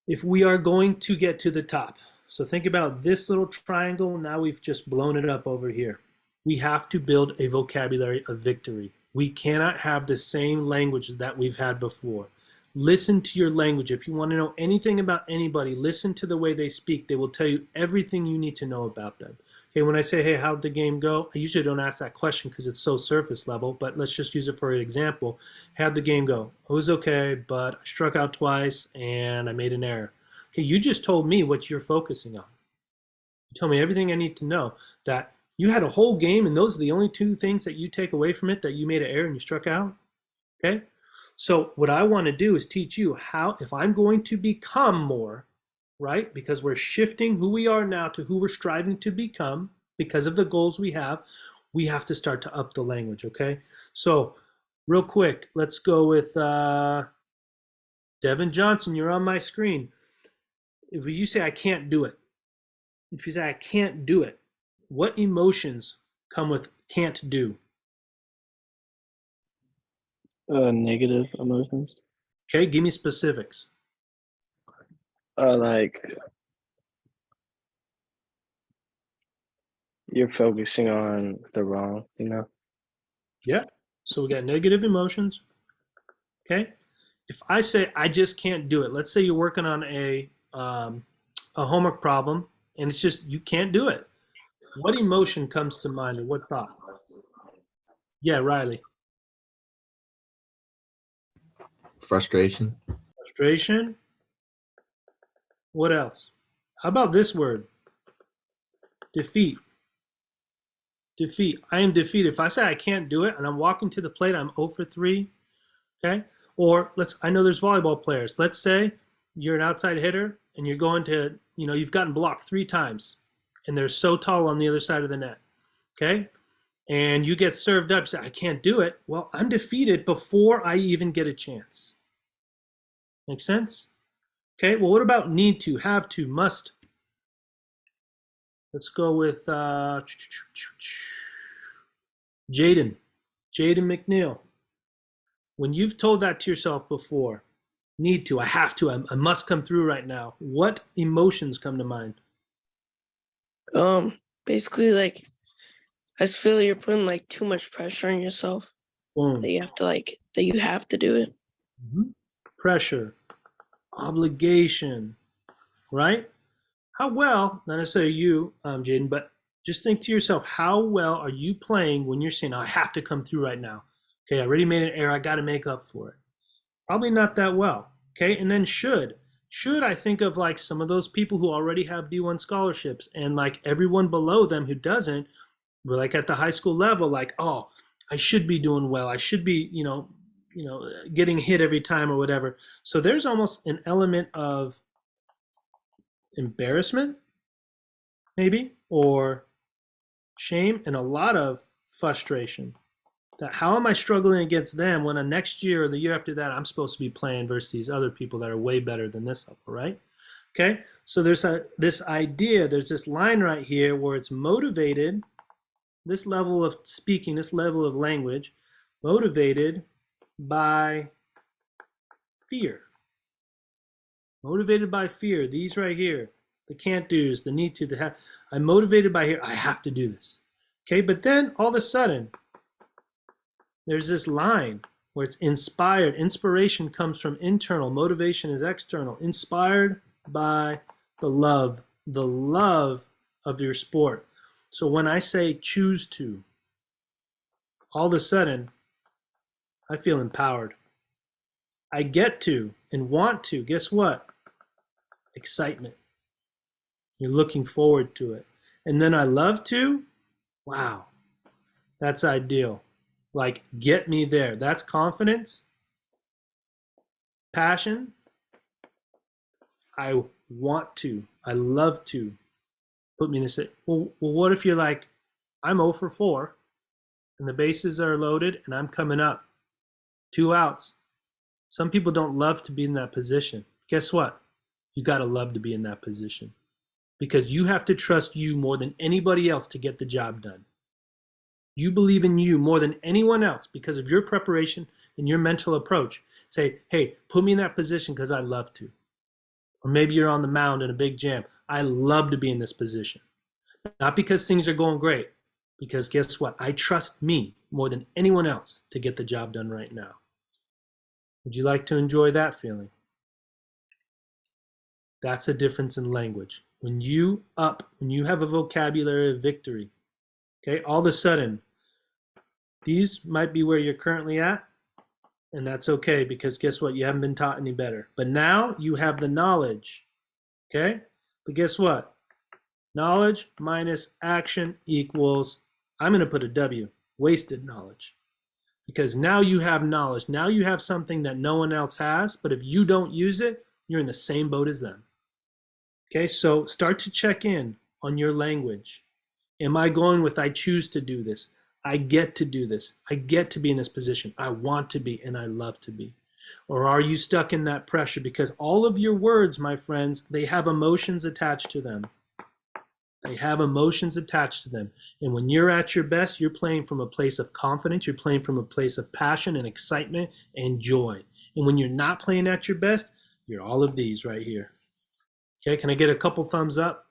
If we are going to get to the top, so think about this little triangle. Now we've just blown it up over here. We have to build a vocabulary of victory. We cannot have the same language that we've had before. Listen to your language. If you want to know anything about anybody, listen to the way they speak. They will tell you everything you need to know about them. Okay, when I say, hey, how'd the game go? I usually don't ask that question because it's so surface level, but let's just use it for an example. How'd the game go? It was okay, but I struck out twice and I made an error. Okay, you just told me what you're focusing on. You told me everything I need to know, that you had a whole game and those are the only two things that you take away from it, that you made an error and you struck out. Okay? So what I want to do is teach you how, if I'm going to become more, right? Because we're shifting who we are now to who we're striving to become because of the goals we have to start to up the language, okay? So real quick, let's go with Devin Johnson. You're on my screen. If you say I can't do it, if you say I can't do it, what emotions come with can't do? Negative emotions. Okay, give me specifics. Like you're focusing on the wrong, Yeah. So we got negative emotions. Okay. If I say I just can't do it, let's say you're working on a homework problem and it's just you can't do it. What emotion comes to mind or what thought? Yeah, Riley. Frustration. Frustration. What else? How about this word? Defeat. Defeat. I am defeated. If I say I can't do it and I'm walking to the plate, I'm 0 for 3. Okay. Or I know there's volleyball players. Let's say you're an outside hitter and you're going to, you've gotten blocked 3 times and they're so tall on the other side of the net. Okay. And you get served up, say, I can't do it. Well, I'm defeated before I even get a chance. Make sense? Okay. Well, what about need to, have to, must? Let's go with Jaden McNeil. When you've told that to yourself before, need to, I have to, I must come through right now, what emotions come to mind? Basically, like, I just feel you're putting like too much pressure on yourself. Boom. That you have to do it. Mm-hmm. Pressure, obligation, right? How well, not necessarily you, Jaden, but just think to yourself, how well are you playing when you're saying, I have to come through right now? Okay, I already made an error, I got to make up for it. Probably not that well. Okay, and then should I think of like some of those people who already have D1 scholarships and like everyone below them who doesn't, we're like at the high school level, like, oh, I should be doing well. I should be, getting hit every time or whatever. So there's almost an element of embarrassment, maybe, or shame, and a lot of frustration. That how am I struggling against them when the next year or the year after that I'm supposed to be playing versus these other people that are way better than this level, right? Okay, so there's this idea, there's this line right here where it's motivated, this level of speaking, this level of language, motivated by fear. Motivated by fear, these right here, the can't do's, the need to, the have. I'm motivated by here, I have to do this. Okay, but then all of a sudden, there's this line where it's inspired. Inspiration comes from internal, motivation is external. Inspired by the love of your sport. So when I say choose to, all of a sudden, I feel empowered. I get to and want to, guess what? Excitement. You're looking forward to it. And then I love to, wow, that's ideal. Like, get me there. That's confidence, passion. I want to, I love to. Put me in this. Well, what if you're like, I'm 0 for 4 and the bases are loaded and I'm coming up. 2 outs. Some people don't love to be in that position. Guess what? You got to love to be in that position because you have to trust you more than anybody else to get the job done. You believe in you more than anyone else because of your preparation and your mental approach. Say, hey, put me in that position because I love to. Or maybe you're on the mound in a big jam. I love to be in this position. Not because things are going great, because guess what? I trust me more than anyone else to get the job done right now. Would you like to enjoy that feeling? That's a difference in language. When you have a vocabulary of victory, okay, all of a sudden, these might be where you're currently at, and that's okay because guess what? You haven't been taught any better. But now you have the knowledge, okay? But guess what? Knowledge minus action equals, I'm going to put a W, wasted knowledge. Because now you have knowledge. Now you have something that no one else has, but if you don't use it, you're in the same boat as them. Okay, so start to check in on your language. Am I going with I choose to do this? I get to do this. I get to be in this position. I want to be and I love to be. Or are you stuck in that pressure? Because all of your words, my friends, they have emotions attached to them. They have emotions attached to them. And when you're at your best, you're playing from a place of confidence. You're playing from a place of passion and excitement and joy. And when you're not playing at your best, you're all of these right here. Okay, can I get a couple thumbs up?